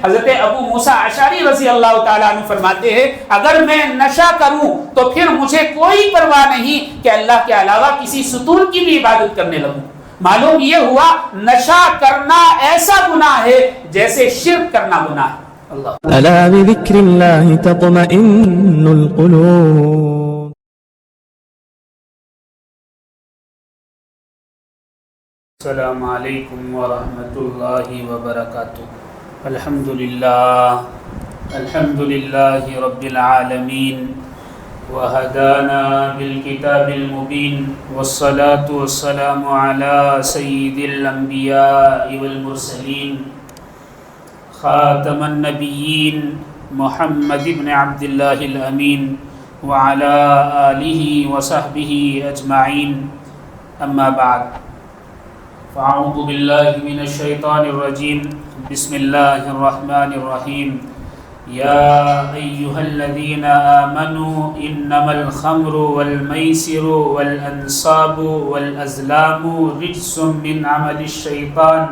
حضرت ابو موسیٰ اشعری رضی اللہ تعالیٰ عنہ فرماتے ہیں اگر میں نشہ کروں تو پھر مجھے کوئی پرواہ نہیں کہ اللہ کے علاوہ کسی ستون کی بھی عبادت کرنے لگوں۔ معلوم یہ ہوا نشہ کرنا ایسا گناہ ہے جیسے شرک کرنا گناہ ہے۔ اللہ الا بذکر اللہ تطمئن القلوب۔ السلام علیکم ورحمۃ اللہ وبرکاتہ۔ الحمد للہ رب العالمین وہدانا بالکتاب المبین والصلاة والسلام علی سید الانبیاء والمرسلین خاتم النبیین محمد بن عبد اللہ الامین وعلی آلہ وصحبہ اجمعین، اما بعد فاعوذ باللہ من الشیطان الرجیم، بسم اللہ الرحمن الرحیم۔ یا ایہا الذین آمنوا انما الخمر والمیسر والانصاب والازلام رجس من عمل الشیطان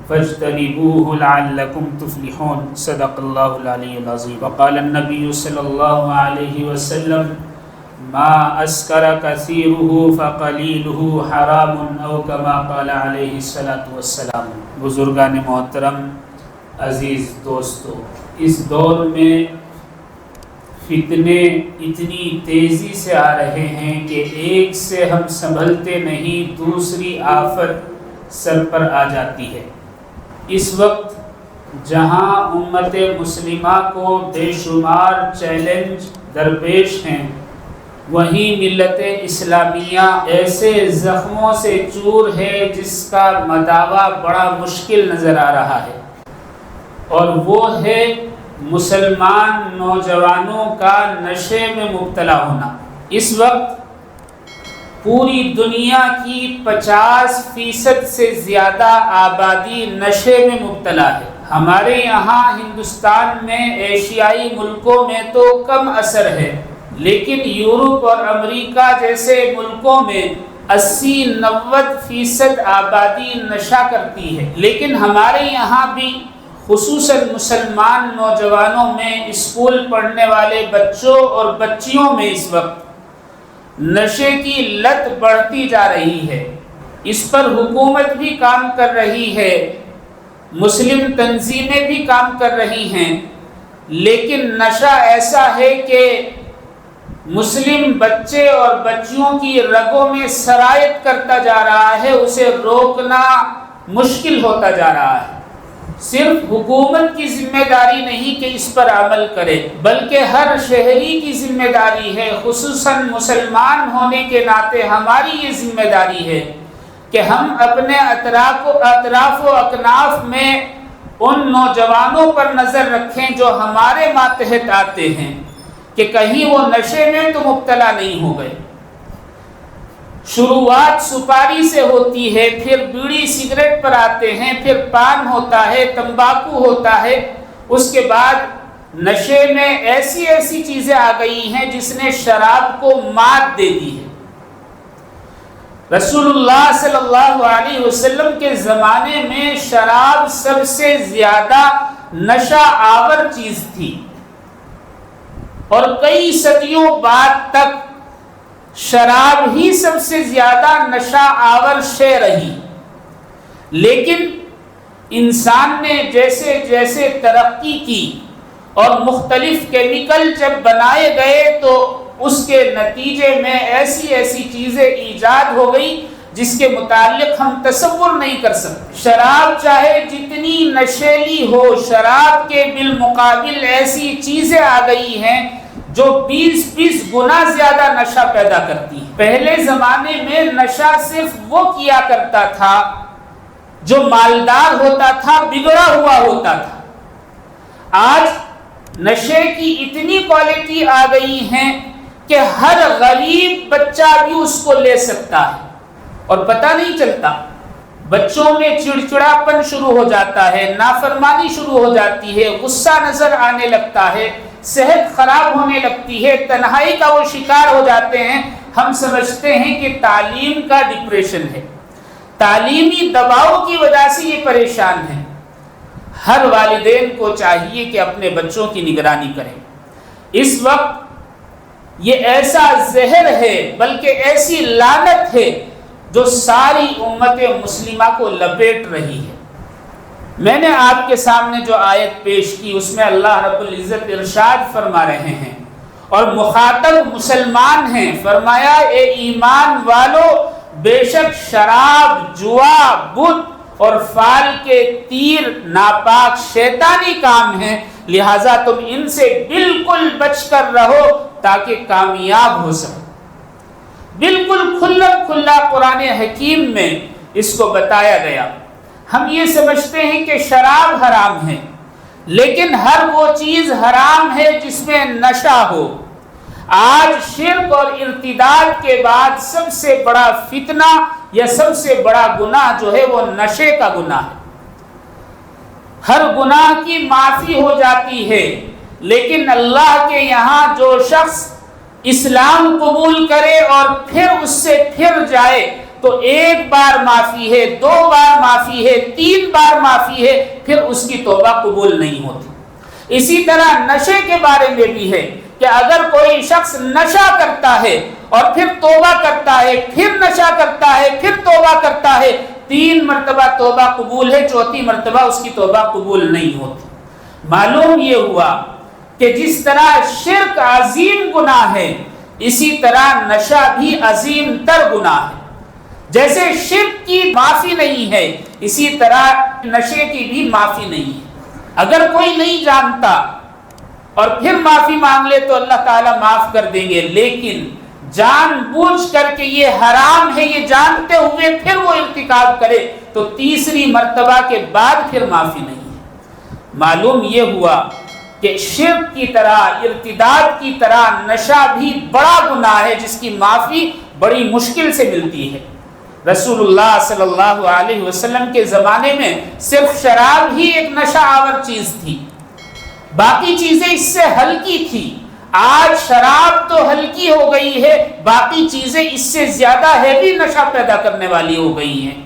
فاجتنبوه لعلکم تفلحون۔ صدق اللہ العلی العظیم۔ وقال النبی صلی اللہ علیہ وسلم ما اسکر کثیرہ فقلیلہ حرام او کما قال علیہ الصلاۃ والسلام۔ بزرگان محترم، عزیز دوستو، اس دور میں فتنے اتنی تیزی سے آ رہے ہیں کہ ایک سے ہم سنبھلتے نہیں دوسری آفت سر پر آ جاتی ہے۔ اس وقت جہاں امت مسلمہ کو بے شمار چیلنج درپیش ہیں، وہیں ملت اسلامیہ ایسے زخموں سے چور ہے جس کا مداوع بڑا مشکل نظر آ رہا ہے، اور وہ ہے مسلمان نوجوانوں کا نشے میں مبتلا ہونا۔ اس وقت پوری دنیا کی 50% سے زیادہ آبادی نشے میں مبتلا ہے۔ ہمارے یہاں ہندوستان میں ایشیائی ملکوں میں تو کم اثر ہے، لیکن یورپ اور امریکہ جیسے ملکوں میں 80-90% آبادی نشہ کرتی ہے۔ لیکن ہمارے یہاں بھی خصوصاً مسلمان نوجوانوں میں، اسکول پڑھنے والے بچوں اور بچیوں میں اس وقت نشے کی لت بڑھتی جا رہی ہے۔ اس پر حکومت بھی کام کر رہی ہے، مسلم تنظیمیں بھی کام کر رہی ہیں، لیکن نشہ ایسا ہے کہ مسلم بچے اور بچیوں کی رگوں میں سرایت کرتا جا رہا ہے، اسے روکنا مشکل ہوتا جا رہا ہے۔ صرف حکومت کی ذمہ داری نہیں کہ اس پر عمل کرے، بلکہ ہر شہری کی ذمہ داری ہے، خصوصاً مسلمان ہونے کے ناطے ہماری یہ ذمہ داری ہے کہ ہم اپنے اطراف و اکناف میں ان نوجوانوں پر نظر رکھیں جو ہمارے ماتحت آتے ہیں کہ کہیں وہ نشے میں تو مبتلا نہیں ہو گئے۔ شروعات سپاری سے ہوتی ہے، پھر بیڑی سگریٹ پر آتے ہیں، پھر پان ہوتا ہے، تمباکو ہوتا ہے، اس کے بعد نشے میں ایسی چیزیں آ گئی ہیں جس نے شراب کو مات دے دی ہے۔ رسول اللہ صلی اللہ علیہ وسلم کے زمانے میں شراب سب سے زیادہ نشہ آور چیز تھی، اور کئی صدیوں بعد تک شراب ہی سب سے زیادہ نشہ آور شے رہی۔ لیکن انسان نے جیسے جیسے ترقی کی اور مختلف کیمیکل جب بنائے گئے تو اس کے نتیجے میں ایسی چیزیں ایجاد ہو گئی جس کے متعلق ہم تصور نہیں کر سکتے۔ شراب چاہے جتنی نشیلی ہو، شراب کے بالمقابل ایسی چیزیں آ گئی ہیں جو 20 گنا زیادہ نشہ پیدا کرتی ہے۔ پہلے زمانے میں نشہ صرف وہ کیا کرتا تھا جو مالدار ہوتا تھا، بگڑا ہوا ہوتا تھا۔ آج نشے کی اتنی کوالٹی آ گئی ہے کہ ہر غریب بچہ بھی اس کو لے سکتا ہے اور پتہ نہیں چلتا۔ بچوں میں چڑچڑاپن شروع ہو جاتا ہے، نافرمانی شروع ہو جاتی ہے، غصہ نظر آنے لگتا ہے، صحت خراب ہونے لگتی ہے، تنہائی کا وہ شکار ہو جاتے ہیں۔ ہم سمجھتے ہیں کہ تعلیم کا ڈپریشن ہے، تعلیمی دباؤ کی وجہ سے یہ پریشان ہیں۔ ہر والدین کو چاہیے کہ اپنے بچوں کی نگرانی کریں۔ اس وقت یہ ایسا زہر ہے، بلکہ ایسی لعنت ہے جو ساری امت مسلمہ کو لپیٹ رہی ہے۔ میں نے آپ کے سامنے جو آیت پیش کی اس میں اللہ رب العزت ارشاد فرما رہے ہیں اور مخاطب مسلمان ہیں، فرمایا اے ایمان والو، بے شک شراب، جوا، بت اور فال کے تیر ناپاک شیطانی کام ہیں، لہٰذا تم ان سے بالکل بچ کر رہو تاکہ کامیاب ہو سکو۔ بالکل کھلا قرآن حکیم میں اس کو بتایا گیا۔ ہم یہ سمجھتے ہیں کہ شراب حرام ہے، لیکن ہر وہ چیز حرام ہے جس میں نشہ ہو۔ آج شرک اور ارتداد کے بعد سب سے بڑا فتنہ یا سب سے بڑا گناہ جو ہے وہ نشے کا گناہ ہے۔ ہر گناہ کی معافی ہو جاتی ہے، لیکن اللہ کے یہاں جو شخص اسلام قبول کرے اور پھر اس سے پھر جائے تو ایک بار معافی ہے، 2 بار معافی ہے، 3 بار معافی ہے، پھر اس کی توبہ قبول نہیں ہوتی۔ اسی طرح نشے کے بارے میں بھی ہے کہ اگر کوئی شخص نشہ کرتا ہے اور پھر توبہ کرتا ہے، پھر نشہ کرتا ہے، پھر توبہ کرتا ہے، 3 مرتبہ توبہ قبول ہے، 4تھی مرتبہ اس کی توبہ قبول نہیں ہوتی۔ معلوم یہ ہوا کہ جس طرح شرک عظیم گناہ ہے، اسی طرح نشہ بھی عظیم تر گناہ ہے۔ جیسے شرک کی معافی نہیں ہے، اسی طرح نشے کی بھی معافی نہیں ہے۔ اگر کوئی نہیں جانتا اور پھر معافی مانگ لے تو اللہ تعالیٰ معاف کر دیں گے، لیکن جان بوجھ کر کے یہ حرام ہے یہ جانتے ہوئے پھر وہ ارتکاب کرے تو 3ری مرتبہ کے بعد پھر معافی نہیں ہے۔ معلوم یہ ہوا کہ شرک کی طرح، ارتداد کی طرح نشہ بھی بڑا گناہ ہے جس کی معافی بڑی مشکل سے ملتی ہے۔ رسول اللہ صلی اللہ علیہ وسلم کے زمانے میں صرف شراب ہی ایک نشہ آور چیز تھی، باقی چیزیں اس سے ہلکی تھی۔ آج شراب تو ہلکی ہو گئی ہے، باقی چیزیں اس سے زیادہ ہیوی نشہ پیدا کرنے والی ہو گئی ہیں۔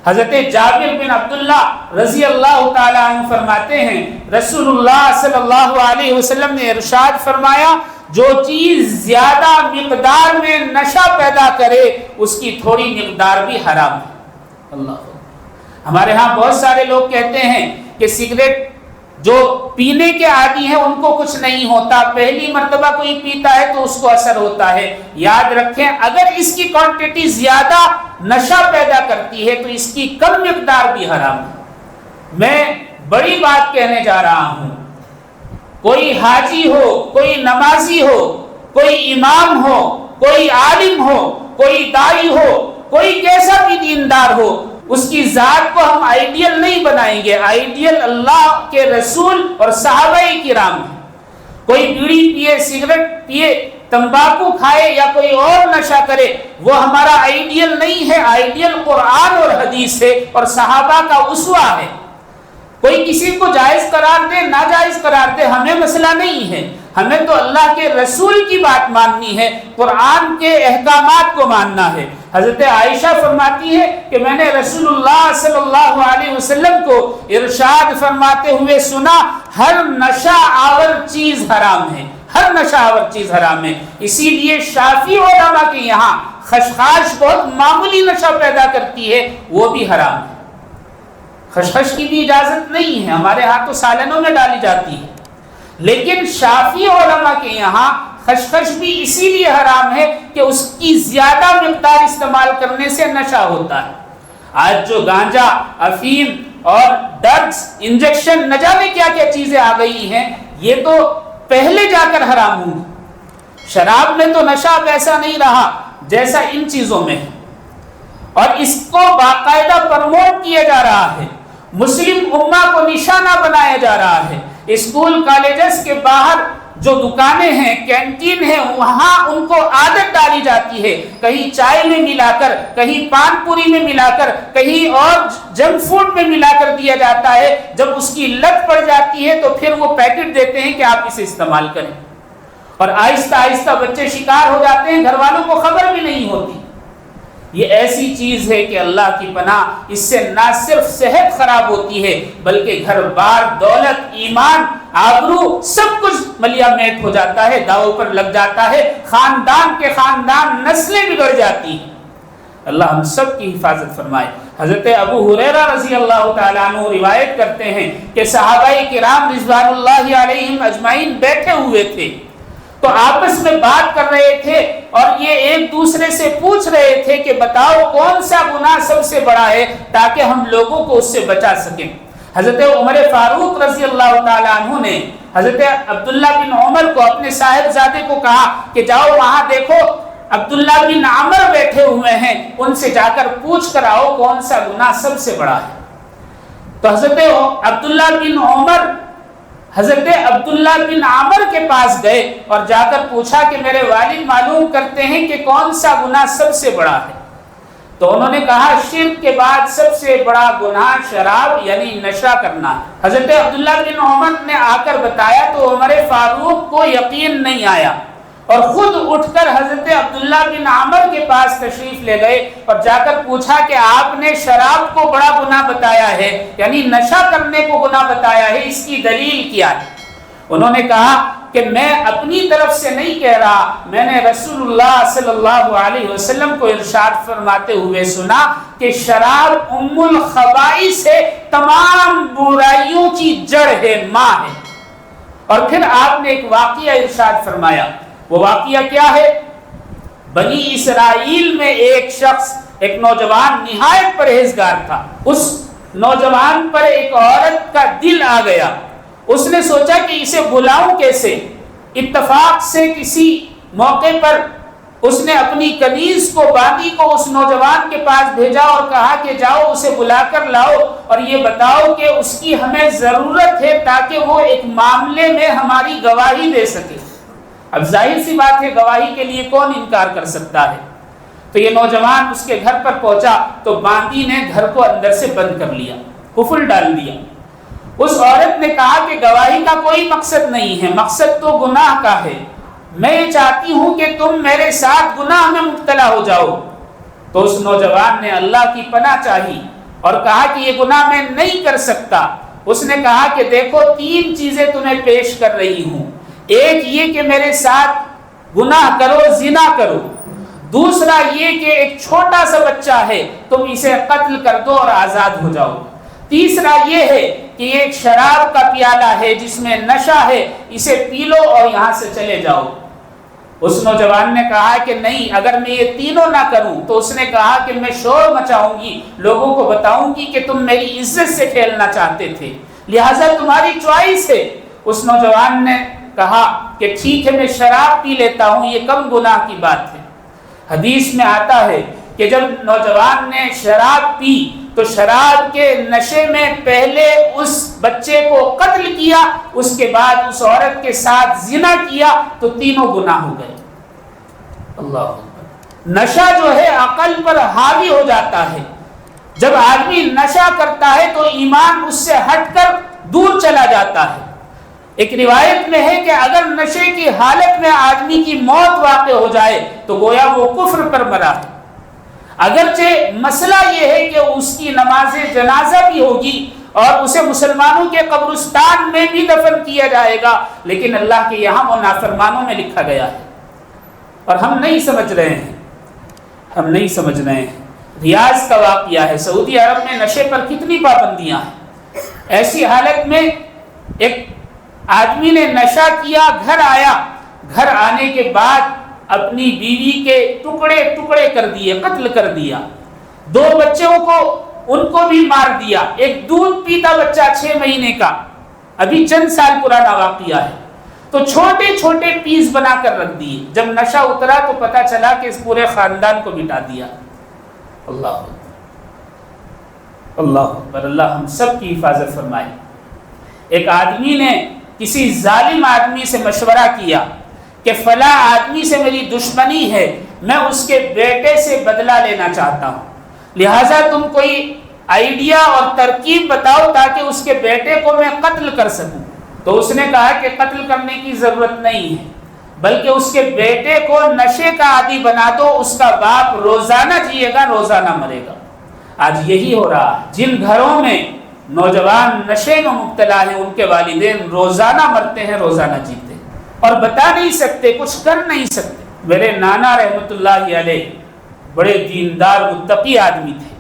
حضرت جابر بن عبداللہ رضی اللہ تعالیٰ عنہ فرماتے ہیں رسول اللہ صلی اللہ علیہ وسلم نے ارشاد فرمایا جو چیز زیادہ مقدار میں نشہ پیدا کرے اس کی تھوڑی مقدار بھی حرام ہے۔ اللہ، ہمارے ہاں بہت سارے لوگ کہتے ہیں کہ سگریٹ جو پینے کے عادی ہیں ان کو کچھ نہیں ہوتا، پہلی مرتبہ کوئی پیتا ہے تو اس کو اثر ہوتا ہے۔ یاد رکھیں اگر اس کی کوانٹٹی زیادہ نشہ پیدا کرتی ہے تو اس کی کم مقدار بھی حرام ہے۔ میں بڑی بات کہنے جا رہا ہوں، کوئی حاجی ہو، کوئی نمازی ہو، کوئی امام ہو، کوئی عالم ہو، کوئی داعی ہو، کوئی کیسا بھی دیندار ہو، اس کی ذات کو ہم آئیڈیل نہیں بنائیں گے۔ آئیڈیل اللہ کے رسول اور صحابہ کرام ہیں۔ کوئی بیڑی پیے، سگریٹ پیے، تمباکو کھائے یا کوئی اور نشہ کرے وہ ہمارا آئیڈیل نہیں ہے۔ آئیڈیل قرآن اور حدیث ہے اور صحابہ کا اسوہ ہے۔ کوئی کسی کو جائز قرار دے، ناجائز قرار دے، ہمیں مسئلہ نہیں ہے۔ ہمیں تو اللہ کے رسول کی بات ماننی ہے، قرآن کے احکامات کو ماننا ہے۔ حضرت عائشہ فرماتی ہے کہ میں نے رسول اللہ صلی اللہ علیہ وسلم کو ارشاد فرماتے ہوئے سنا ہر نشہ آور چیز حرام ہے، ہر نشہ آور چیز حرام ہے۔ اسی لیے شافعی علماء کے یہاں خشخاش بہت معمولی نشہ پیدا کرتی ہے، وہ بھی حرام ہے۔ خشخش کی بھی اجازت نہیں ہے، ہمارے ہاں تو سالنوں میں ڈالی جاتی ہے، لیکن شافعی علماء کے یہاں خشخش بھی اسی لیے حرام ہے کہ اس کی زیادہ مقدار استعمال کرنے سے نشہ ہوتا ہے۔ آج جو گانجا، افیم اور ڈرگز، انجیکشن، نہ جانے کیا کیا چیزیں آ گئی ہیں، یہ تو پہلے جا کر حرام ہوں۔ شراب میں تو نشہ ویسا نہیں رہا جیسا ان چیزوں میں ہے، اور اس کو باقاعدہ پروموٹ کیا جا رہا ہے، مسلم امہ کو نشانہ بنایا جا رہا ہے۔ اسکول کالجز کے باہر جو دکانیں ہیں، کینٹین ہیں، وہاں ان کو عادت ڈالی جاتی ہے، کہیں چائے میں ملا کر، کہیں پان پوری میں ملا کر، کہیں اور جنک فوڈ میں ملا کر دیا جاتا ہے۔ جب اس کی لت پڑ جاتی ہے تو پھر وہ پیکٹ دیتے ہیں کہ آپ اسے استعمال کریں، اور آہستہ آہستہ بچے شکار ہو جاتے ہیں، گھر والوں کو خبر بھی نہیں ہوتی۔ یہ ایسی چیز ہے کہ اللہ کی پناہ، اس سے نہ صرف صحت خراب ہوتی ہے بلکہ گھر بار، دولت، ایمان، آبرو سب کچھ ملیا میٹ ہو جاتا ہے، داؤ پر لگ جاتا ہے، خاندان کے خاندان، نسلیں بگڑ جاتی ہیں۔ اللہ ہم سب کی حفاظت فرمائے۔ حضرت ابو ہریرہ رضی اللہ تعالیٰ عنہ روایت کرتے ہیں کہ صحابہ کرام رضوان اللہ علیہم اجمعین بیٹھے ہوئے تھے تو آپس میں بات کر رہے تھے اور یہ ایک دوسرے سے پوچھ رہے تھے کہ بتاؤ کون سا گناہ سب سے بڑا ہے تاکہ ہم لوگوں کو اس سے بچا سکیں۔ حضرت عمر فاروق رضی اللہ تعالیٰ عنہ نے حضرت عبداللہ بن عمر کو، اپنے صاحبزادے کو کہا کہ جاؤ وہاں دیکھو عبداللہ بن عمر بیٹھے ہوئے ہیں، ان سے جا کر پوچھ کر آؤ کون سا گناہ سب سے بڑا ہے۔ تو حضرت عبداللہ بن عمر حضرت عبداللہ بن عمر کے پاس گئے اور جا کر پوچھا کہ میرے والد معلوم کرتے ہیں کہ کون سا گناہ سب سے بڑا ہے۔ تو انہوں نے کہا شرک کے بعد سب سے بڑا گناہ شراب یعنی نشہ کرنا ہے۔ حضرت عبداللہ بن عمر نے آ کر بتایا تو عمر فاروق کو یقین نہیں آیا اور خود اٹھ کر حضرت عبداللہ بن عمر کے پاس تشریف لے گئے اور جا کر پوچھا کہ آپ نے شراب کو بڑا گناہ بتایا ہے، یعنی نشہ کرنے کو گناہ بتایا ہے، اس کی دلیل کیا ہے؟ انہوں نے کہا کہ میں اپنی طرف سے نہیں کہہ رہا، میں نے رسول اللہ صلی اللہ علیہ وسلم کو ارشاد فرماتے ہوئے سنا کہ شراب ام الخبائث ہے، تمام برائیوں کی جڑ ہے، ماں ہے۔ اور پھر آپ نے ایک واقعہ ارشاد فرمایا، وہ واقعہ کیا ہے؟ بنی اسرائیل میں ایک شخص، ایک نوجوان نہایت پرہیزگار تھا، اس نوجوان پر ایک عورت کا دل آ گیا، اس نے سوچا کہ اسے بلاؤں کیسے؟ اتفاق سے کسی موقع پر اس نے اپنی کنیز کو، باندی کو اس نوجوان کے پاس بھیجا اور کہا کہ جاؤ اسے بلا کر لاؤ اور یہ بتاؤ کہ اس کی ہمیں ضرورت ہے تاکہ وہ ایک معاملے میں ہماری گواہی دے سکے۔ اب ظاہر سی بات ہے گواہی کے لیے کون انکار کر سکتا ہے؟ تو یہ نوجوان اس کے گھر پر پہنچا تو باندی نے گھر کو اندر سے بند کر لیا، قفل ڈال دیا۔ اس عورت نے کہا کہ گواہی کا کوئی مقصد نہیں ہے، مقصد تو گناہ کا ہے، میں یہ چاہتی ہوں کہ تم میرے ساتھ گناہ میں مبتلا ہو جاؤ۔ تو اس نوجوان نے اللہ کی پناہ چاہی اور کہا کہ یہ گناہ میں نہیں کر سکتا۔ اس نے کہا کہ دیکھو 3 چیزیں تمہیں پیش کر رہی ہوں، ایک یہ کہ میرے ساتھ گناہ کرو، زنا کرو، دوسرا یہ کہ ایک چھوٹا سا بچہ ہے تم اسے قتل کر دو اور آزاد ہو جاؤ، تیسرا یہ ہے کہ ایک شراب کا پیالہ ہے جس میں نشہ ہے، اسے پی لو اور یہاں سے چلے جاؤ۔ اس نوجوان نے کہا کہ نہیں، اگر میں یہ تینوں نہ کروں تو اس نے کہا کہ میں شور مچاؤں گی، لوگوں کو بتاؤں گی کہ تم میری عزت سے کھیلنا چاہتے تھے، لہٰذا تمہاری چوائس ہے۔ اس نوجوان نے کہا کہ ٹھیک ہے میں شراب پی لیتا ہوں، یہ کم گناہ کی بات ہے۔ حدیث میں آتا ہے کہ جب نوجوان نے شراب پی تو شراب کے نشے میں پہلے اس بچے کو قتل کیا، اس کے بعد اس عورت کے ساتھ زنا کیا، تو تینوں گناہ ہو گئے۔ اللہ اکبر۔ نشہ جو ہے عقل پر حاوی ہو جاتا ہے، جب آدمی نشہ کرتا ہے تو ایمان اس سے ہٹ کر دور چلا جاتا ہے۔ ایک روایت میں ہے کہ اگر نشے کی حالت میں آدمی کی موت واقع ہو جائے تو گویا وہ کفر پر مرا ہے، اگرچہ مسئلہ یہ ہے کہ اس کی نماز جنازہ بھی ہوگی اور اسے مسلمانوں کے قبرستان میں بھی دفن کیا جائے گا، لیکن اللہ کے یہاں وہ نافرمانوں میں لکھا گیا ہے اور ہم نہیں سمجھ رہے ہیں۔ ریاض کا واقعہ ہے، سعودی عرب میں نشے پر کتنی پابندیاں ہیں۔ ایسی حالت میں ایک آدمی نے نشہ کیا، گھر آیا، گھر آنے کے بعد اپنی بیوی کے ٹکڑے ٹکڑے کر دیے، قتل کر دیا، 2 بچوں کو ان کو بھی مار دیا، ایک دودھ پیتا بچہ 6 مہینے کا، ابھی چند سال پرانا واقعہ ہے، تو چھوٹے چھوٹے پیس بنا کر رکھ دیے۔ جب نشہ اترا تو پتا چلا کہ اس پورے خاندان کو مٹا دیا۔ اللہ اکبر، اللہ ہم سب کی حفاظت فرمائے۔ ایک آدمی نے کسی ظالم آدمی سے مشورہ کیا کہ فلاں آدمی سے میری دشمنی ہے، میں اس کے بیٹے سے بدلہ لینا چاہتا ہوں، لہٰذا تم کوئی آئیڈیا اور ترکیب بتاؤ تاکہ اس کے بیٹے کو میں قتل کر سکوں۔ تو اس نے کہا کہ قتل کرنے کی ضرورت نہیں ہے، بلکہ اس کے بیٹے کو نشے کا عادی بنا دو، اس کا باپ روزانہ جیے گا روزانہ مرے گا۔ آج یہی ہو رہا ہے، جن گھروں میں نوجوان نشے میں مبتلا ہیں ان کے والدین روزانہ مرتے ہیں، روزانہ جیتے ہیں، اور بتا نہیں سکتے، کچھ کر نہیں سکتے۔ میرے نانا رحمت اللہ علیہ بڑے دیندار متقی آدمی تھے۔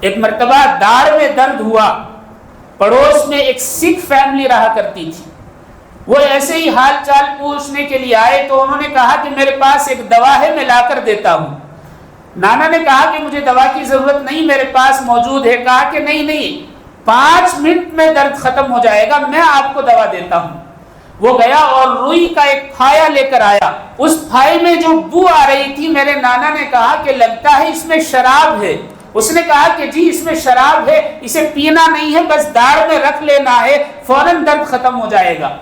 ایک مرتبہ دار میں درد ہوا، پڑوس میں ایک سکھ فیملی رہا کرتی تھی، وہ ایسے ہی حال چال پوچھنے کے لیے آئے تو انہوں نے کہا کہ میرے پاس ایک دوا ہے، میں لا کر دیتا ہوں۔ نانا نے کہا کہ مجھے دوا کی ضرورت نہیں، میرے پاس موجود ہے۔ کہا کہ نہیں 5 منٹ میں درد ختم ہو جائے گا، میں آپ کو دوا دیتا ہوں۔ وہ گیا اور روئی کا ایک پھایا لے کر آیا، اس پھائے میں جو بو آ رہی تھی، میرے نانا نے کہا کہ لگتا ہے اس میں شراب ہے۔ اس نے کہا کہ جی اس میں شراب ہے، اسے پینا نہیں ہے، بس دار میں رکھ لینا ہے، فوراً درد ختم ہو جائے گا۔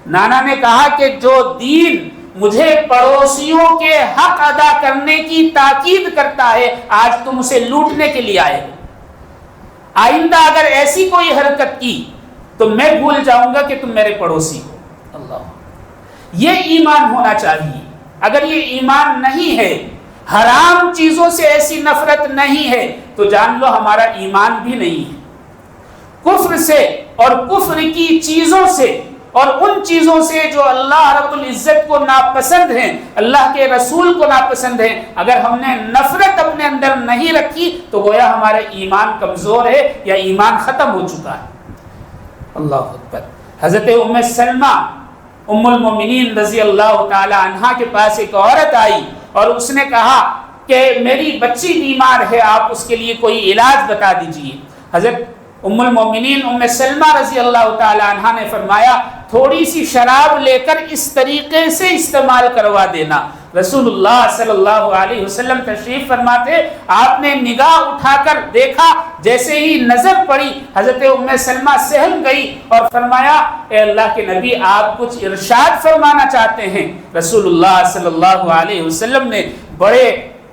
نانا نے کہا کہ جو دین مجھے پڑوسیوں کے حق ادا کرنے کی تاکید کرتا ہے، آج تم اسے لوٹنے کے لیے آئے۔ آئندہ اگر ایسی کوئی حرکت کی تو میں بھول جاؤں گا کہ تم میرے پڑوسی ہو۔ اللہ، یہ ایمان ہونا چاہیے۔ اگر یہ ایمان نہیں ہے، حرام چیزوں سے ایسی نفرت نہیں ہے، تو جان لو ہمارا ایمان بھی نہیں ہے۔ کفر سے اور کفر کی چیزوں سے اور ان چیزوں سے جو اللہ رب العزت کو ناپسند ہیں، اللہ کے رسول کو ناپسند ہیں، اگر ہم نے نفرت اپنے اندر نہیں رکھی تو گویا ہمارا ایمان کمزور ہے یا ایمان ختم ہو چکا ہے۔ اللہ اکبر۔ حضرت ام سلمہ ام المومنین رضی اللہ تعالی عنہا کے پاس ایک عورت آئی اور اس نے کہا کہ میری بچی بیمار ہے، آپ اس کے لیے کوئی علاج بتا دیجئے۔ حضرت ام المومنین ام سلمہ رضی اللہ تعالی عنہا نے فرمایا تھوڑی سی شراب لے کر اس طریقے سے استعمال کروا دینا۔ رسول اللہ صلی اللہ علیہ وسلم تشریف فرماتے، آپ نے نگاہ اٹھا کر دیکھا، جیسے ہی نظر پڑی حضرت ام سلمہ سہم گئی اور فرمایا اے اللہ کے نبی آپ کچھ ارشاد فرمانا چاہتے ہیں؟ رسول اللہ صلی اللہ علیہ وسلم نے بڑے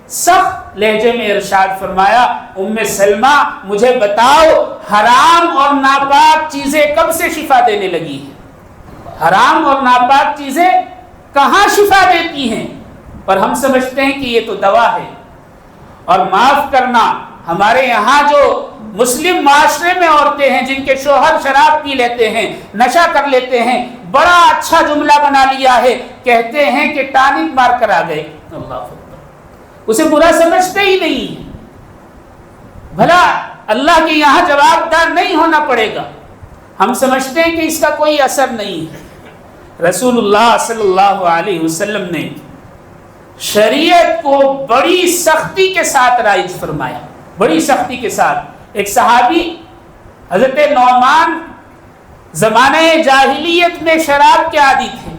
سخت لہجے میں ارشاد فرمایا، ام سلمہ مجھے بتاؤ حرام اور ناپاک چیزیں کب سے شفا دینے لگی ہیں؟ حرام اور ناپاک چیزیں کہاں شفا دیتی ہیں؟ اور ہم سمجھتے ہیں کہ یہ تو دوا ہے۔ اور معاف کرنا، ہمارے یہاں جو مسلم معاشرے میں عورتیں ہیں جن کے شوہر شراب پی لیتے ہیں، نشہ کر لیتے ہیں، بڑا اچھا جملہ بنا لیا ہے، کہتے ہیں کہ ٹانک مار کر آ گئے۔ اللہ، اسے برا سمجھتے ہی نہیں۔ بھلا اللہ کے یہاں جواب دار نہیں ہونا پڑے گا، ہم سمجھتے ہیں کہ اس کا کوئی اثر نہیں ہے۔ رسول اللہ صلی اللہ علیہ وسلم نے شریعت کو بڑی سختی کے ساتھ رائج فرمایا، بڑی سختی کے ساتھ۔ ایک صحابی حضرت نعمان زمانہ جاہلیت میں شراب کے عادی تھے،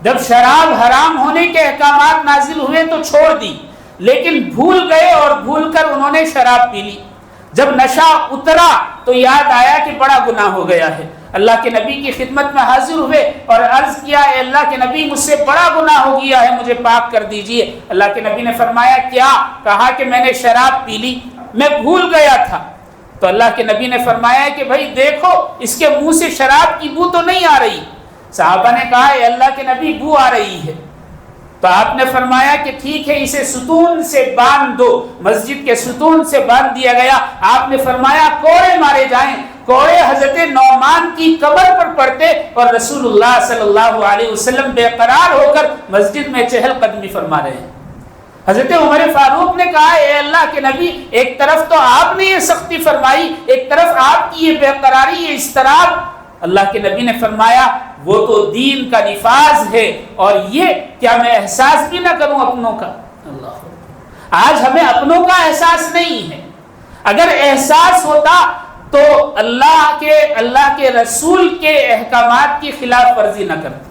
جب شراب حرام ہونے کے احکامات نازل ہوئے تو چھوڑ دی، لیکن بھول گئے اور بھول کر انہوں نے شراب پی لی۔ جب نشہ اترا تو یاد آیا کہ بڑا گناہ ہو گیا ہے، اللہ کے نبی کی خدمت میں حاضر ہوئے اور عرض کیا اے اللہ کے نبی مجھ سے بڑا گناہ ہو گیا ہے، مجھے پاک کر دیجئے۔ اللہ کے نبی نے فرمایا کیا؟ کہا کہ میں نے شراب پی لی، میں بھول گیا تھا۔ تو اللہ کے نبی نے فرمایا کہ بھائی دیکھو اس کے منہ سے شراب کی بو تو نہیں آ رہی۔ صحابہ نے کہا اے اللہ کے نبی بو آ رہی ہے۔ تو آپ نے فرمایا کہ ٹھیک ہے اسے ستون سے باندھ دو۔ مسجد کے ستون سے باندھ دیا گیا۔ آپ نے فرمایا کوڑے مارے جائیں۔ کوڑے حضرت نعمان کی کمر پر پڑتے اور رسول اللہ صلی اللہ علیہ وسلم بے قرار ہو کر مسجد میں چہل قدمی فرما رہے ہیں۔ حضرت عمر فاروق نے کہا اے اللہ کے نبی ایک طرف تو آپ نے یہ سختی فرمائی، ایک طرف آپ کی یہ بے قراری، یہ اضطراب۔ اللہ کے نبی نے فرمایا وہ تو دین کا نفاذ ہے، اور یہ کیا میں احساس بھی نہ کروں اپنوں کا؟ اللہ، آج ہمیں اپنوں کا احساس نہیں ہے۔ اگر احساس ہوتا تو اللہ کے رسول کے احکامات کی خلاف ورزی نہ کرتے،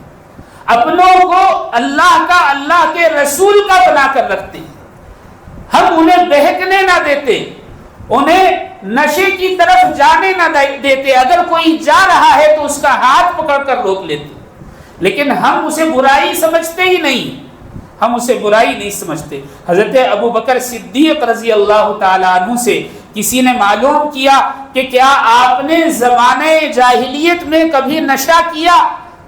اپنوں کو اللہ کے رسول کا بنا کر رکھتے، ہم انہیں بہکنے نہ دیتے، انہیں نشے کی طرف جانے نہ دیتے۔ اگر کوئی جا رہا ہے تو اس کا ہاتھ پکڑ کر روک لیتے، لیکن ہم اسے برائی سمجھتے ہی نہیں، ہم اسے برائی نہیں سمجھتے۔ حضرت ابو بکر صدیق رضی اللہ تعالی عنہ سے کسی نے معلوم کیا کہ کیا آپ نے زمانہ جاہلیت میں کبھی نشہ کیا؟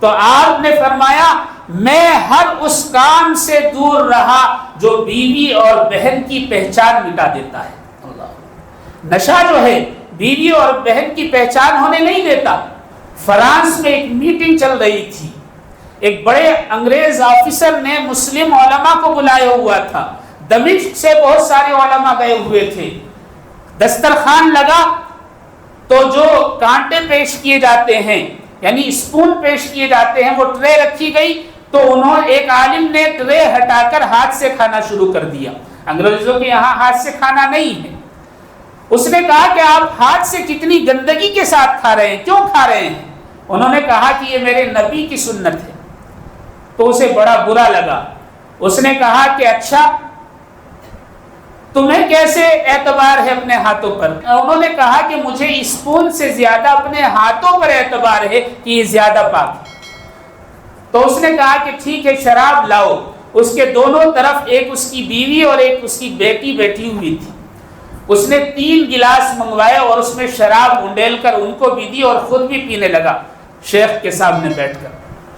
تو آپ نے فرمایا میں ہر اس کام سے دور رہا جو بیوی اور بہن کی پہچان مٹا دیتا ہے۔ اللہ، نشہ جو ہے بیوی اور بہن کی پہچان ہونے نہیں دیتا۔ فرانس میں ایک میٹنگ چل رہی تھی، ایک بڑے انگریز آفیسر نے مسلم علماء کو بلایا ہوا تھا، دمشق سے بہت سارے علماء گئے ہوئے تھے۔ دسترخوان لگا تو جو کانٹے پیش کیے جاتے ہیں یعنی اسپون پیش کیے جاتے ہیں وہ ٹرے رکھی گئی، تو ایک عالم نے ٹرے ہٹا کر ہاتھ سے کھانا شروع کر دیا۔ انگریزوں کے یہاں ہاتھ سے کھانا نہیں ہے۔ اس نے کہا کہ آپ ہاتھ سے کتنی گندگی کے ساتھ کھا رہے ہیں، کیوں کھا رہے ہیں؟ انہوں نے کہا کہ یہ میرے نبی کی سنت ہے۔ تو اسے بڑا برا لگا۔ اس نے کہا کہ اچھا تمہیں کیسے اعتبار ہے اپنے ہاتھوں پر؟ انہوں نے کہا کہ مجھے اسپون سے زیادہ اپنے ہاتھوں پر اعتبار ہے کہ یہ زیادہ پاک ہے۔ تو اس نے کہا کہ ٹھیک ہے شراب لاؤ۔ اس کے دونوں طرف ایک اس کی بیوی اور ایک اس کی بیٹی بیٹھی ہوئی تھی۔ اس نے 3 گلاس منگوائے اور اس میں شراب انڈیل کر ان کو بھی دی اور خود بھی پینے لگا شیخ کے سامنے بیٹھ کر۔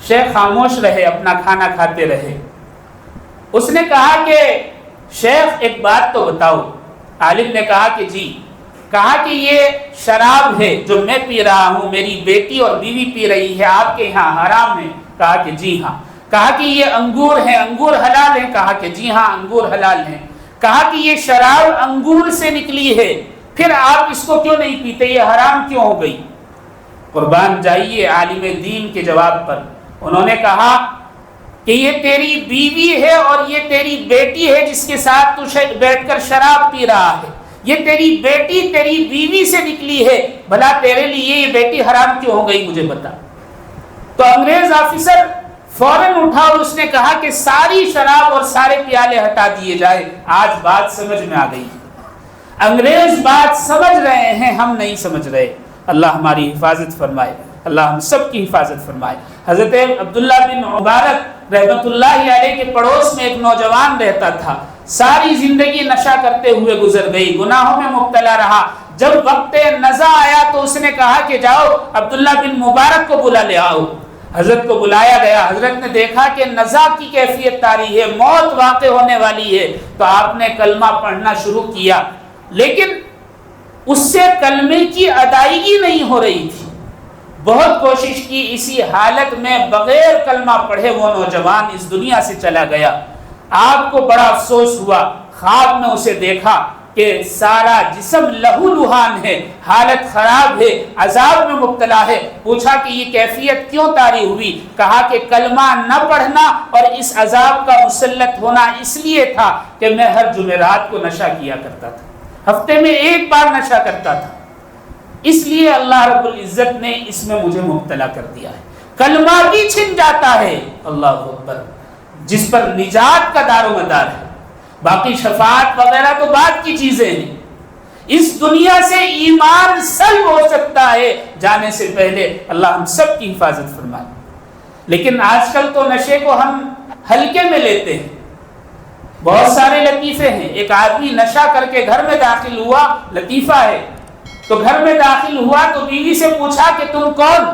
شیخ خاموش رہے، اپنا کھانا کھاتے رہے۔ اس نے کہا کہ شیخ ایک بات تو بتاؤ۔ عالم نے کہا کہ جی۔ کہا کہ یہ شراب ہے جو میں پی رہا ہوں، میری بیٹی اور بیوی پی رہی ہے، آپ کے یہاں حرام ہے؟ کہا کہ جی ہاں۔ کہا کہ یہ انگور ہیں، انگور حلال ہیں؟ کہا کہ جی ہاں انگور حلال ہیں۔ کہا کہ یہ شراب انگور سے نکلی ہے، پھر آپ اس کو کیوں نہیں پیتے، یہ حرام کیوں ہو گئی؟ قربان جائیے عالم دین کے جواب پر۔ انہوں نے کہا کہ یہ تیری بیوی ہے اور یہ تیری بیٹی ہے جس کے ساتھ تو بیٹھ کر شراب پی رہا ہے، یہ تیری بیٹی تیری بیوی سے نکلی ہے، بھلا تیرے لیے یہ بیٹی حرام کیوں ہو گئی مجھے بتا۔ تو انگریز آفیسر فوراً اٹھا اور اس نے کہا کہ ساری شراب اور سارے پیالے ہٹا دیے جائے۔ آج بات سمجھ میں آ گئی۔ انگریز بات سمجھ رہے ہیں، ہم نہیں سمجھ رہے۔ اللہ ہماری حفاظت فرمائے، اللہ ہم سب کی حفاظت فرمائے۔ حضرت عبداللہ بن مبارک رحمۃ اللہ علیہ کے پڑوس میں ایک نوجوان رہتا تھا، ساری زندگی نشہ کرتے ہوئے گزر گئی، گناہوں میں مبتلا رہا۔ جب وقت نزع آیا تو اس نے کہا کہ جاؤ عبداللہ بن مبارک کو بلا لے آؤ۔ حضرت کو بلایا گیا، حضرت نے دیکھا کہ نزع کی کیفیت طاری ہے، موت واقع ہونے والی ہے، تو آپ نے کلمہ پڑھنا شروع کیا، لیکن اس سے کلمے کی ادائیگی نہیں ہو رہی تھی۔ بہت کوشش کی، اسی حالت میں بغیر کلمہ پڑھے وہ نوجوان اس دنیا سے چلا گیا۔ آپ کو بڑا افسوس ہوا، خواب میں اسے دیکھا کہ سارا جسم لہو لہان ہے، حالت خراب ہے، عذاب میں مبتلا ہے۔ پوچھا کہ یہ کیفیت کیوں طاری ہوئی؟ کہا کہ کلمہ نہ پڑھنا اور اس عذاب کا مسلط ہونا اس لیے تھا کہ میں ہر جمعرات کو نشہ کیا کرتا تھا، ہفتے میں 1 بار نشہ کرتا تھا، اس لیے اللہ رب العزت نے اس میں مجھے مبتلا کر دیا ہے۔ کلمہ بھی چھن جاتا ہے، اللہ اکبر، جس پر نجات کا دار و مدار ہے، باقی شفاعت وغیرہ تو بعد کی چیزیں ہیں۔ اس دنیا سے ایمان سلب ہو سکتا ہے جانے سے پہلے، اللہ ہم سب کی حفاظت فرمائے۔ لیکن آج کل تو نشے کو ہم ہلکے میں لیتے ہیں، بہت سارے لطیفے ہیں۔ ایک آدمی نشہ کر کے گھر میں داخل ہوا، لطیفہ ہے، تو گھر میں داخل ہوا تو بیوی سے پوچھا کہ تم کون؟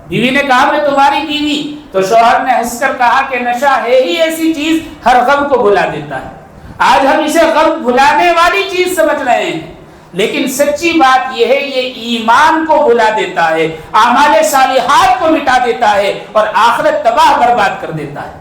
بیوی نے کہا میں تمہاری بیوی۔ تو شوہر نے ہنس کر کہا کہ نشہ ہے ہی ایسی چیز ہر غم کو بھلا دیتا ہے۔ آج ہم اسے غم بھلانے والی چیز سمجھ رہے ہیں، لیکن سچی بات یہ ہے یہ ایمان کو بھلا دیتا ہے، اعمال صالحات کو مٹا دیتا ہے اور آخرت تباہ برباد کر دیتا ہے۔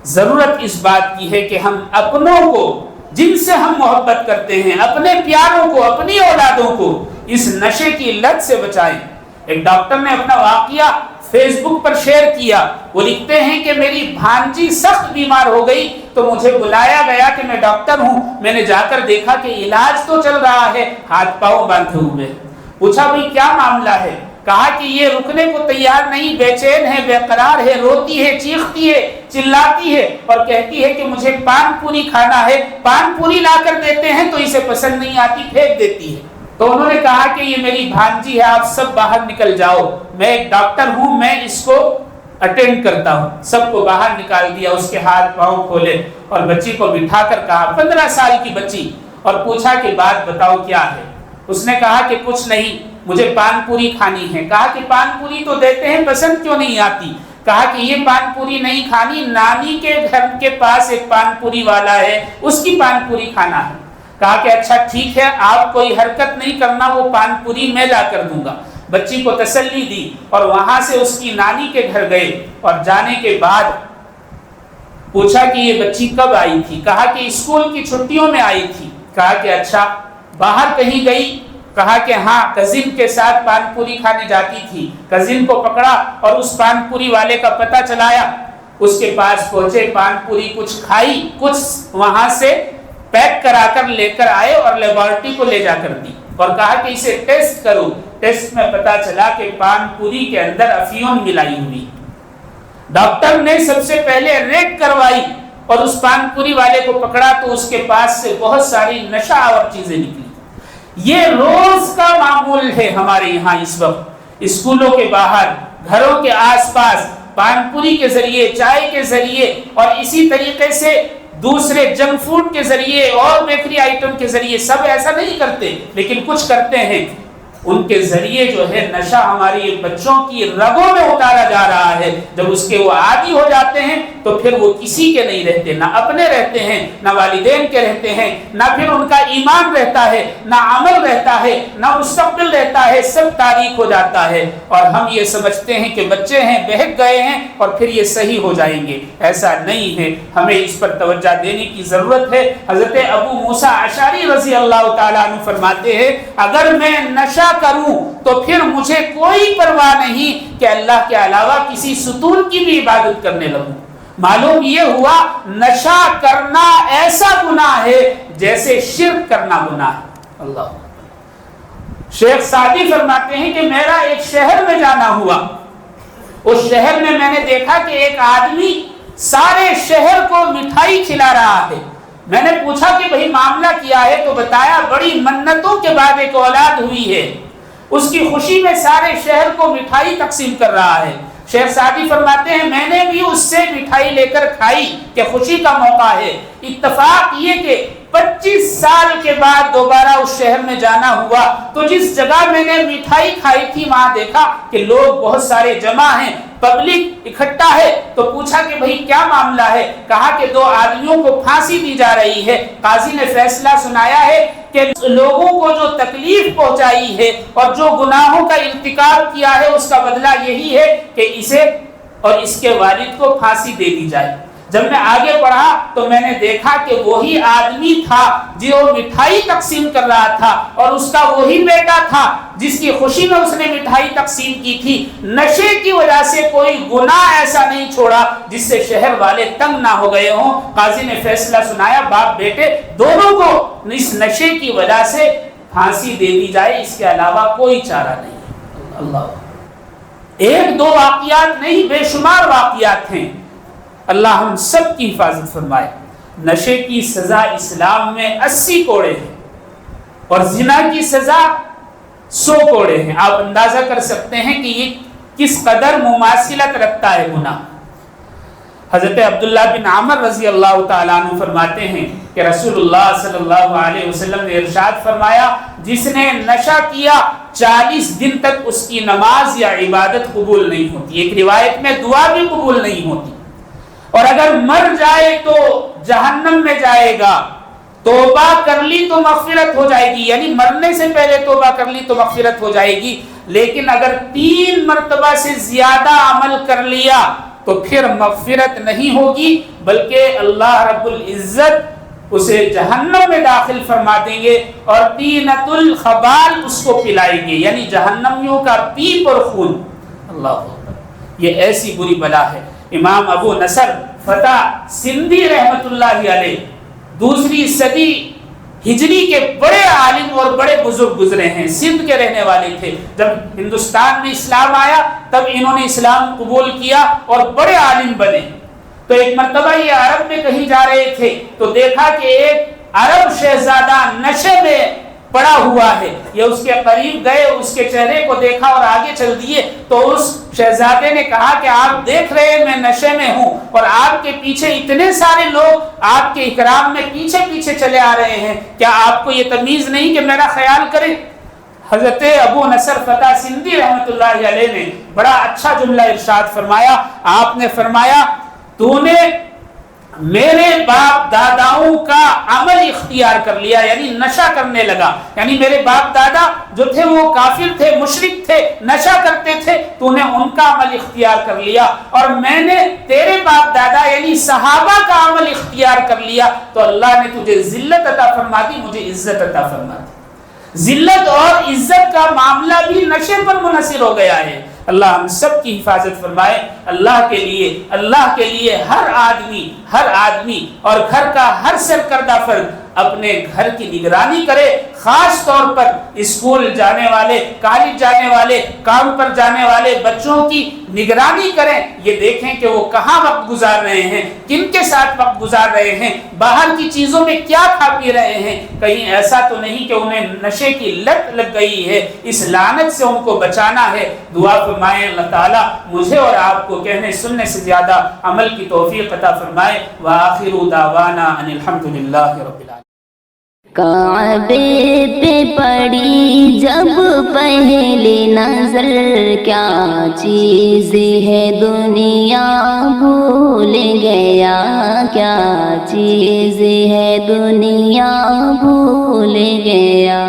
ضرورت اس بات کی ہے کہ ہم اپنوں کو، جن سے ہم محبت کرتے ہیں، اپنے پیاروں کو، اپنی اولادوں کو اس نشے کی لت سے بچائیں۔ ایک ڈاکٹر نے اپنا واقعہ فیس بک پر شیئر کیا۔ وہ لکھتے ہیں کہ میری بھانجی سخت بیمار ہو گئی تو مجھے بلایا گیا کہ میں ڈاکٹر ہوں، میں نے جا کر دیکھا کہ علاج تو چل رہا ہے، ہاتھ پاؤں باندھے ہوئے۔ پوچھا بھئی کیا معاملہ ہے؟ کہا کہ یہ رکنے کو تیار نہیں، بے چین ہے، بے قرار ہے، روتی ہے، چیختی ہے، چلاتی ہے اور کہتی ہے کہ مجھے پان پوری کھانا ہے۔ پان پوری لا کر دیتے ہیں تو اسے پسند نہیں آتی، پھینک دیتی ہے۔ تو انہوں نے کہا کہ یہ میری بھانجی ہے، آپ سب باہر نکل جاؤ، میں ایک ڈاکٹر ہوں، میں اس کو اٹینڈ کرتا ہوں۔ سب کو باہر نکال دیا، اس کے ہاتھ پاؤں کھولے اور بچی کو بٹھا کر کہا، 15 سال کی بچی، اور پوچھا کہ بات بتاؤ کیا ہے؟ اس نے کہا کہ کچھ نہیں، مجھے پان پوری کھانی ہے۔ کہا کہ پان پوری تو دیتے ہیں، پسند کیوں نہیں آتی؟ کہا کہ یہ پان پوری نہیں کھانی، نانی کے گھر کے پاس ایک پان پوری والا ہے، اس کی پان پوری کھانا ہے۔ کہا کہ اچھا ٹھیک ہے، آپ کوئی حرکت نہیں کرنا، وہ پان پوری میں لا کر دوں گا۔ بچی کو تسلی دی اور وہاں سے اس کی نانی کے گھر گئے، اور جانے کے بعد پوچھا کہ یہ بچی کب آئی تھی؟ کہا کہ اسکول کی چھٹیوں میں آئی تھی۔ کہا کہ اچھا باہر کہیں گئی؟ کہا کہ ہاں کزن کے ساتھ پان پوری کھانے جاتی تھی۔ کزن کو پکڑا اور اس پان پوری والے کا پتہ چلایا، اس کے پاس پہنچے، پان پوری کچھ کھائی، کچھ وہاں سے پیک کرا کر لے کر آئے اور لیبارٹری کو لے جا کر دی، اور کہا کہ اسے ٹیسٹ کرو۔ ٹیسٹ میں پتا چلا کہ پان پوری کے اندر افیون ملائی ہوئی۔ ڈاکٹر نے سب سے پہلے ریڈ کروائی اور اس پان پوری والے کو پکڑا تو اس کے پاس سے بہت ساری نشہ آور چیزیں نکلی۔ یہ روز کا معمول ہے ہمارے یہاں اس وقت، اسکولوں کے باہر، گھروں کے آس پاس پان پوری کے ذریعے، چائے کے ذریعے، اور اسی طریقے سے دوسرے جنک فوڈ کے ذریعے اور بیکری آئٹم کے ذریعے۔ سب ایسا نہیں کرتے لیکن کچھ کرتے ہیں، ان کے ذریعے جو ہے نشہ ہماری بچوں کی رگوں میں اتارا جا رہا ہے۔ جب اس کے وہ عادی ہو جاتے ہیں تو پھر وہ کسی کے نہیں رہتے، نہ اپنے رہتے ہیں، نہ والدین کے رہتے ہیں، نہ پھر ان کا ایمان رہتا ہے، نہ عمل رہتا ہے، نہ مستقبل رہتا ہے، سب تاریک ہو جاتا ہے، اور ہم یہ سمجھتے ہیں کہ بچے ہیں، بہک گئے ہیں اور پھر یہ صحیح ہو جائیں گے۔ ایسا نہیں ہے، ہمیں اس پر توجہ دینے کی ضرورت ہے۔ حضرت ابو موسیٰ اشعری رضی اللہ تعالیٰ عنہ فرماتے ہیں اگر میں نشہ کروں تو پھر مجھے کوئی پرواہ نہیں کہ اللہ کے علاوہ کسی ستون کی بھی عبادت کرنے لگوں۔ معلوم یہ ہوا نشہ کرنا ایسا گناہ ہے جیسے شرک کرنا گناہ ہے۔ اللہ شیخ سعدی فرماتے ہیں کہ میرا ایک شہر میں جانا ہوا، اس شہر میں میں نے دیکھا کہ ایک آدمی سارے شہر کو مٹھائی کھلا رہا ہے۔ میں نے پوچھا کہ بھئی معاملہ کیا ہے؟ تو بتایا بڑی منتوں کے بعد ایک اولاد ہوئی ہے، اس کی خوشی میں سارے شہر کو مٹھائی تقسیم کر رہا ہے۔ شیخ سعدی فرماتے ہیں میں نے بھی اس سے مٹھائی لے کر کھائی کہ خوشی کا موقع ہے۔ اتفاق یہ کہ 25 سال کے بعد دوبارہ اس شہر میں جانا ہوا تو جس جگہ میں نے مٹھائی کھائی تھی وہاں دیکھا کہ لوگ بہت سارے جمع ہیں، پبلک اکٹھا ہے۔ تو پوچھا کہ بھئی کیا معاملہ ہے؟ کہا کہ 2 آدمیوں کو پھانسی دی جا رہی ہے، قاضی نے فیصلہ سنایا ہے کہ لوگوں کو جو تکلیف پہنچائی ہے اور جو گناہوں کا ارتکاب کیا ہے اس کا بدلہ یہی ہے کہ اسے اور اس کے والد کو پھانسی دے دی جائے۔ جب میں آگے بڑھا تو میں نے دیکھا کہ وہی آدمی تھا جو مٹھائی تقسیم کر رہا تھا، اور اس کا وہی بیٹا تھا جس کی خوشی میں اس نے مٹھائی تقسیم کی تھی۔ نشے کی وجہ سے کوئی گناہ ایسا نہیں چھوڑا جس سے شہر والے تنگ نہ ہو گئے ہوں۔ قاضی نے فیصلہ سنایا باپ بیٹے دونوں کو اس نشے کی وجہ سے پھانسی دے دی جائے، اس کے علاوہ کوئی چارہ نہیں۔ اللہ 1-2 واقعات نہیں، بے شمار واقعات ہیں۔ اللہ ہم سب کی حفاظت فرمائے۔ نشے کی سزا اسلام میں 80 کوڑے ہیں اور زنا کی سزا 100 کوڑے ہیں۔ آپ اندازہ کر سکتے ہیں کہ یہ کس قدر مماثلت رکھتا ہے گناہ۔ حضرت عبداللہ بن عمر رضی اللہ تعالیٰ عنہ فرماتے ہیں کہ رسول اللہ صلی اللہ علیہ وسلم نے ارشاد فرمایا جس نے نشہ کیا 40 دن تک اس کی نماز یا عبادت قبول نہیں ہوتی۔ ایک روایت میں دعا بھی قبول نہیں ہوتی، اور اگر مر جائے تو جہنم میں جائے گا۔ توبہ کر لی تو مغفرت ہو جائے گی، یعنی مرنے سے پہلے توبہ کر لی تو مغفرت ہو جائے گی، لیکن اگر 3 مرتبہ سے زیادہ عمل کر لیا تو پھر مغفرت نہیں ہوگی، بلکہ اللہ رب العزت اسے جہنم میں داخل فرما دیں گے اور طینۃ الخبال اس کو پلائیں گے، یعنی جہنمیوں کا پیپ اور خون۔ اللہ یہ ایسی بری بلا ہے۔ امام ابو نصر فتح سندھی رحمت اللہ علیہ 2 صدی ہجری کے بڑے عالم اور بڑے بزرگ گزرے ہیں، سندھ کے رہنے والے تھے۔ جب ہندوستان میں اسلام آیا تب انہوں نے اسلام قبول کیا اور بڑے عالم بنے۔ تو ایک مرتبہ یہ عرب میں کہیں جا رہے تھے تو دیکھا کہ ایک عرب شہزادہ نشے میں پڑا ہوا ہے۔ یہ اس کے قریب گئے، اس کے چہرے کو دیکھا اور آگے چل دیے تو اس شہزادے نے کہا کہ آپ دیکھ رہے ہیں میں نشے میں ہوں اور آپ کے پیچھے اتنے سارے لوگ آپ کے اکرام میں پیچھے پیچھے چلے آ رہے ہیں، کیا آپ کو یہ تمیز نہیں کہ میرا خیال کریں؟ حضرت ابو نصر فتح سندھی رحمۃ اللہ علیہ نے بڑا اچھا جملہ ارشاد فرمایا. آپ نے فرمایا تو نے میرے باپ داداؤں کا عمل اختیار کر لیا، یعنی نشہ کرنے لگا. یعنی میرے باپ دادا جو تھے وہ کافر تھے، مشرک تھے، نشہ کرتے تھے، تو نے ان کا عمل اختیار کر لیا، اور میں نے تیرے باپ دادا یعنی صحابہ کا عمل اختیار کر لیا، تو اللہ نے تجھے ذلت عطا فرما دی، مجھے عزت عطا فرما دی. ذلت اور عزت کا معاملہ بھی نشے پر منحصر ہو گیا ہے. اللہ ہم سب کی حفاظت فرمائے. اللہ کے لیے ہر آدمی اور گھر کا ہر سرکردہ فرد اپنے گھر کی نگرانی کرے، خاص طور پر اسکول جانے والے، کالج جانے والے، کام پر جانے والے بچوں کی نگرانی کریں. یہ دیکھیں کہ وہ کہاں وقت گزار رہے ہیں، کن کے ساتھ وقت گزار رہے ہیں، باہر کی چیزوں میں کیا کھا پی رہے ہیں. کہیں ایسا تو نہیں کہ انہیں نشے کی لت لگ گئی ہے. اس لعنت سے ان کو بچانا ہے. دعا فرمائیں اللہ تعالیٰ مجھے اور آپ کو کہنے سننے سے زیادہ عمل کی توفیق عطا فرمائے. وآخر دعوانا ان الحمدللہ رب العالمین. کعبے پہ پڑی جب پہلی نظر، کیا چیز ہے دنیا بھول گیا، کیا چیز ہے دنیا بھول گیا.